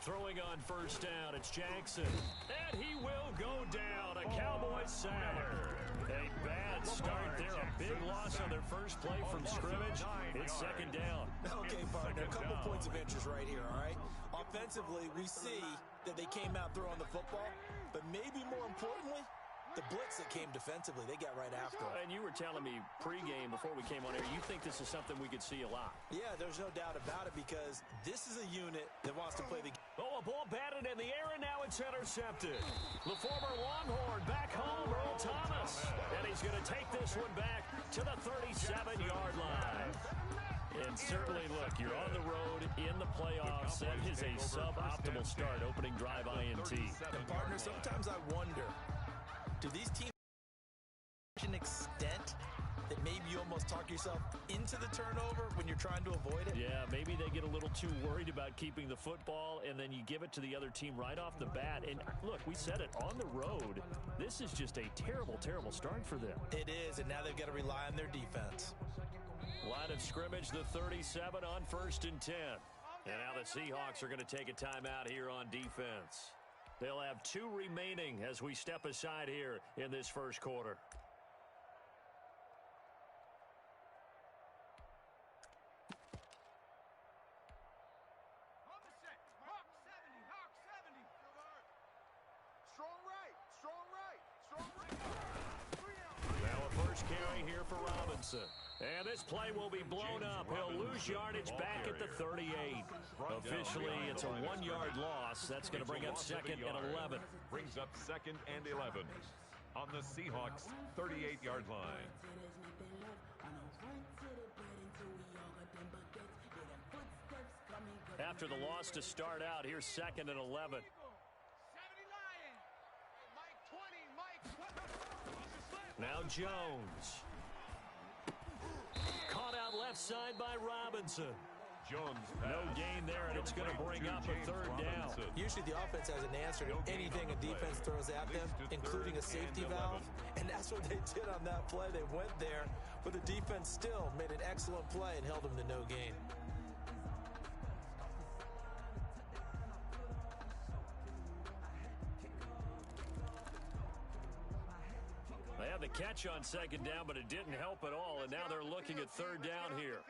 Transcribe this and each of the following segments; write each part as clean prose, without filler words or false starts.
Throwing on first down, it's Jackson. And he will go down. A Cowboys sack. A bad start there. A big loss on their first play from scrimmage. It's second down. Okay, partner, a couple points of interest right here, all right? Offensively, we see that they came out throwing the football, but maybe more importantly, the blitz that came defensively, they got right after it. And you were telling me pregame before we came on air, you think this is something we could see a lot. Yeah, there's no doubt about it because this is a unit that wants to play the game. Oh, a ball batted in the air, and now it's intercepted. The former Longhorn back home, Earl Thomas. And he's going to take this one back to the 37-yard line. And certainly, look, you're on the road in the playoffs. That is a suboptimal start, opening drive INT. And, partner, sometimes I wonder, do these teams to an extent that maybe you almost talk yourself into the turnover when you're trying to avoid it? Yeah, maybe they get a little too worried about keeping the football, and then you give it to the other team right off the bat. And, look, we said it, on the road, this is just a terrible, terrible start for them. It is, and now they've got to rely on their defense. Line of scrimmage, the 37 on 1st and 10. And now the Seahawks are going to take a timeout here on defense. They'll have 2 remaining as we step aside here in this first quarter. Now a first carry here for Robinson. And this play will be blown up. He'll lose yardage back at the 38. Officially, it's a 1-yard loss. That's going to bring up 2nd and 11. Brings up 2nd and 11 on the Seahawks 38-yard line. After the loss to start out, here's 2nd and 11. Now Jones. Caught out left side by Robinson. Jones no gain there, and it's going to bring up a 3rd down. Usually the offense has an answer to anything a defense throws at them, including a safety valve, and that's what they did on that play. They went there, but the defense still made an excellent play and held them to no gain. They had the catch on 2nd down, but it didn't help at all, and now they're looking at 3rd down here.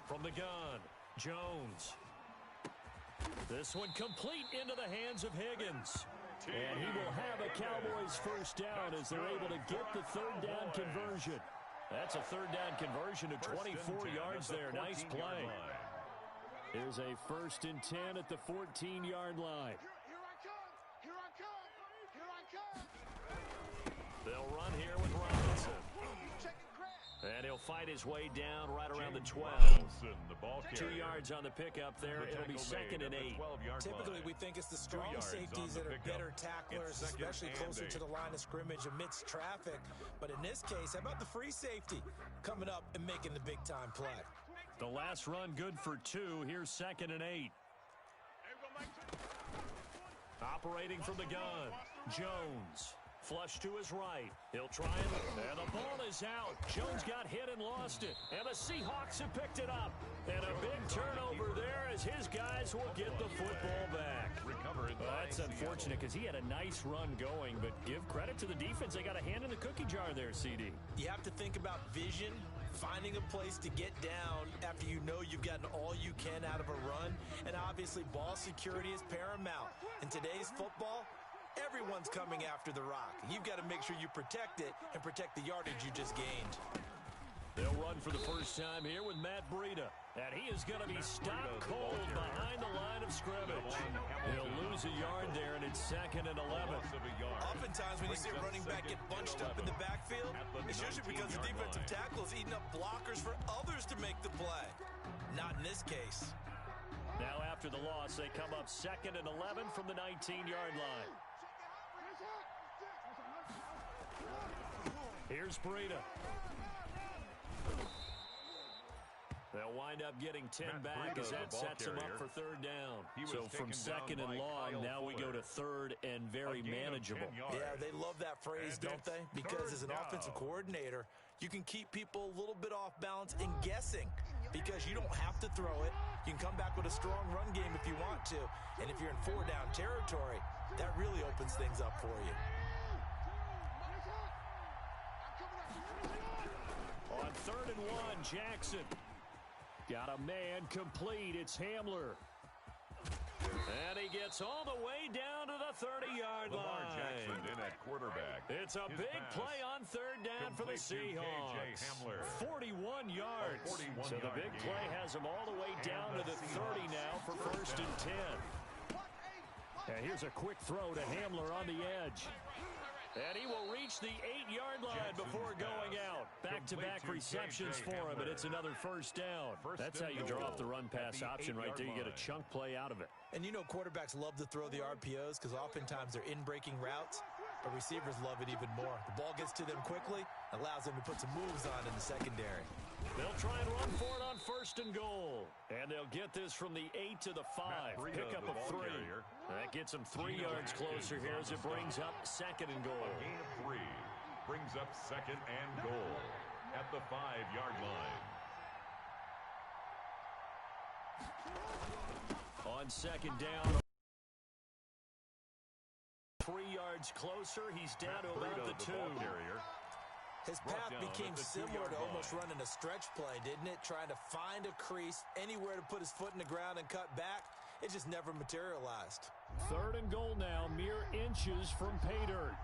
From the gun, Jones. This one complete into the hands of Higgins. And he will have a Cowboys 1st down as they're able to get the 3rd down conversion. That's a 3rd down conversion of 24 yards there. Nice play. Here's a 1st and 10 at the 14-yard line. They'll run here with Robinson. And he'll fight his way down right around the 12. 2 yards on the pickup there. It'll be 2nd and 8. Typically, we think it's the strong safeties that are better tacklers, especially closer to the line of scrimmage amidst traffic. But in this case, how about the free safety coming up and making the big-time play? The last run good for 2. Here's 2nd and 8. Operating from the gun, Jones. Flush to his right. He'll try it, and the ball is out. Jones got hit and lost it, and the Seahawks have picked it up. And a big turnover there as his guys will get the football back. That's unfortunate because he had a nice run going, but give credit to the defense. They got a hand in the cookie jar there, CD. You have to think about vision, finding a place to get down after you know you've gotten all you can out of a run, and obviously ball security is paramount. In today's football, everyone's coming after the rock. You've got to make sure you protect it and protect the yardage you just gained. They'll run for the first time here with Matt Breida. And he is going to be stopped cold behind the line of scrimmage. He'll lose a yard there, and it's 2nd and 11. Oftentimes when you see a running back get bunched up in the backfield, it's usually because the defensive tackle is eating up blockers for others to make the play. Not in this case. Now after the loss, they come up 2nd and 11 from the 19-yard line. Here's Breida. They'll wind up getting 10 back as that sets them up for 3rd down. So from 2nd and long, now we go to 3rd and very manageable. Yeah, they love that phrase, don't they? Because as an offensive coordinator, you can keep people a little bit off balance and guessing because you don't have to throw it. You can come back with a strong run game if you want to. And if you're in 4-down territory, that really opens things up for you. On 3rd and 1, Jackson. Got a man complete. It's Hamler. And he gets all the way down to the 30-yard line. Jackson in at quarterback. It's a big play on 3rd down for the Seahawks. 41 yards. So the big play has him all the way down to the 30 now for 1st and 10. And here's a quick throw to Hamler on the edge. And he will reach the 8-yard line before going out. Back-to-back receptions for him, and it's another 1st down. That's how you draw off the run-pass option right there. You get a chunk play out of it. And you know quarterbacks love to throw the RPOs because oftentimes they're in-breaking routes, but receivers love it even more. The ball gets to them quickly, allows them to put some moves on in the secondary. They'll try and run for it on 1st and goal. And they'll get this from the 8 to the 5. Pickup of 3. That gets them 3 yards closer here as it brings up 2nd and goal. A gain of 3 brings up 2nd and goal at the 5-yard line. On 2nd down. 3 yards closer. He's down to about the 2. His path became similar to almost running a stretch play, didn't it? Trying to find a crease, anywhere to put his foot in the ground and cut back. It just never materialized. 3rd and goal now, mere inches from pay dirt.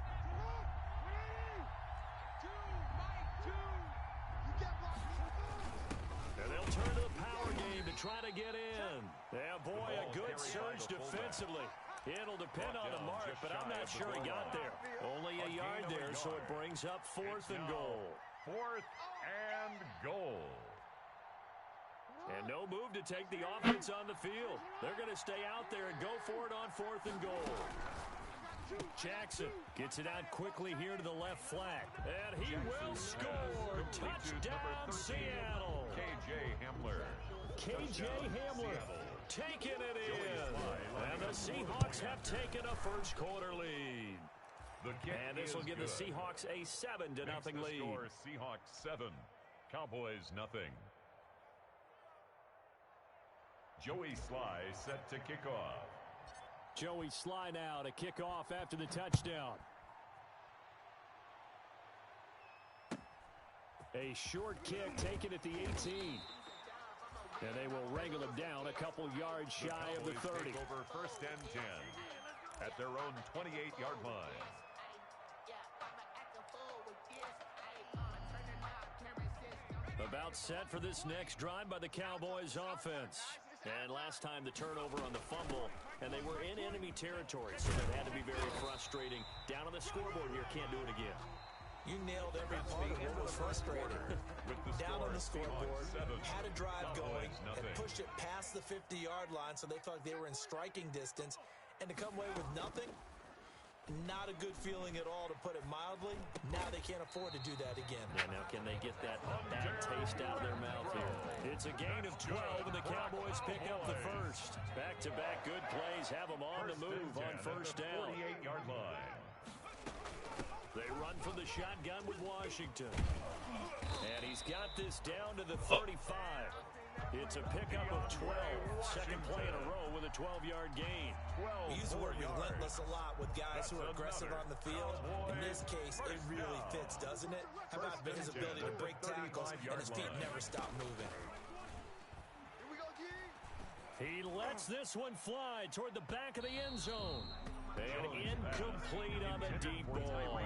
And they'll turn to the power game to try to get in. Yeah, boy, a good surge defensively. It'll depend on the mark, but I'm not sure he got there. Only a yard there, so it brings up 4th and goal. 4th and goal. And no move to take the offense on the field. They're going to stay out there and go for it on 4th and goal. Jackson gets it out quickly here to the left flank. And he will score. Touchdown, Seattle. K.J. Hamler. K.J. Hamler taking it in. And the Seahawks have taken a 1st quarter lead. And this will give the Seahawks a 7-0 lead. Score, Seahawks 7, Cowboys nothing. Joey Sly set to kick off. Joey Sly now to kick off after the touchdown. A short kick taken at the 18. And they will wrangle him down a couple yards shy of the 30. Take over 1st and 10 at their own 28-yard line. About set for this next drive by the Cowboys offense. And last time the turnover on the fumble, and they were in enemy territory, so that had to be very frustrating. Down on the scoreboard here, can't do it again. You nailed every part of what was frustrating. Down on the scoreboard, had a drive going, and pushed it past the 50-yard line so they felt like they were in striking distance. And to come away with nothing, not a good feeling at all, to put it mildly. Now they can't afford to do that again. Yeah, now can they get that bad taste out of their mouth here? It's a gain of 12, and the Cowboys pick up the 1st. Back-to-back good plays have them on the move on 1st down. 48-yard line. They run from the shotgun with Washington. And he's got this down to the 35. It's a pickup of 12. Second play in a row with a 12-yard gain. We use the word relentless a lot with guys who are aggressive on the field. In this case, it really fits, doesn't it? How about his ability to break tackles and his feet never stop moving? He lets this one fly toward the back of the end zone. And incomplete on the deep ball.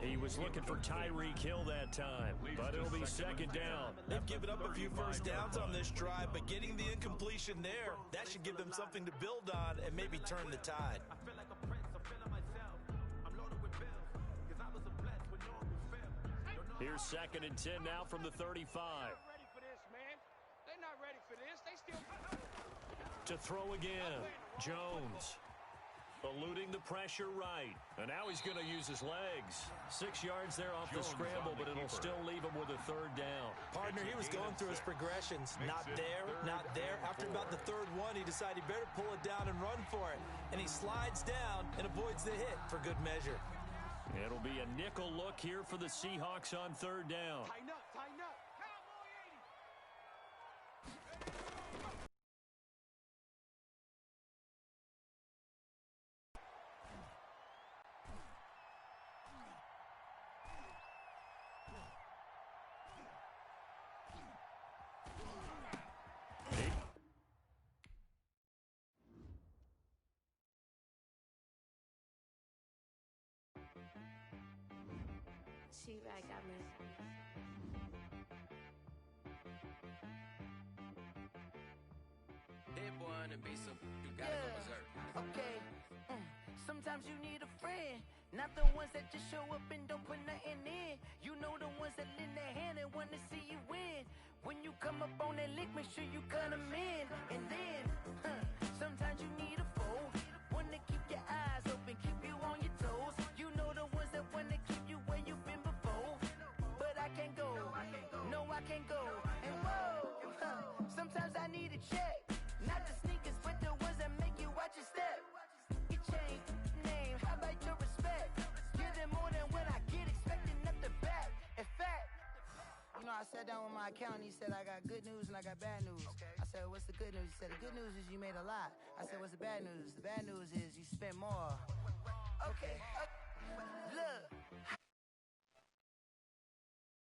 He was looking for Tyreek Hill that time, but it'll be 2nd down. They've given up a few 1st downs on this drive, but getting the incompletion there, that should give them something to build on and maybe turn the tide. Here's 2nd and 10 now from the 35. Ready for this, man. They're not ready for this. They still to throw again. Jones eluding the pressure right. And now he's going to use his legs. 6 yards there off the scramble, but it'll still leave him with a 3rd down. Partner, he was going through his progressions. Not there, not there. After about the 3rd one, he decided he better pull it down and run for it. And he slides down and avoids the hit for good measure. It'll be a nickel look here for the Seahawks on 3rd down. tighten up. T-Rag got me. Hit boy on the beat, so you gotta go berserk. Okay. Sometimes you need a friend, not the ones that just show up and don't put nothing in. You know the ones that lend their hand and want to see you win. When you come up on that lick, make sure you cut them in. And then, sometimes you need a foe, one to keep your eyes open, keep you on your toes. You know the ones that want to keep you where you've been before. But I can't go, no I can't go. And whoa, sometimes I need a check. Not the sneakers, but the ones that make you watch your step. Your chain, name, how about your respect? Give them more than what I get, expecting nothing back. In fact, you know, I sat down with my accountant, he said, I got good news and I got bad news. Okay. I said, what's the good news? He said, the good news is you made a lot. I said, what's the bad news? The bad news is you spent more. Okay. Look.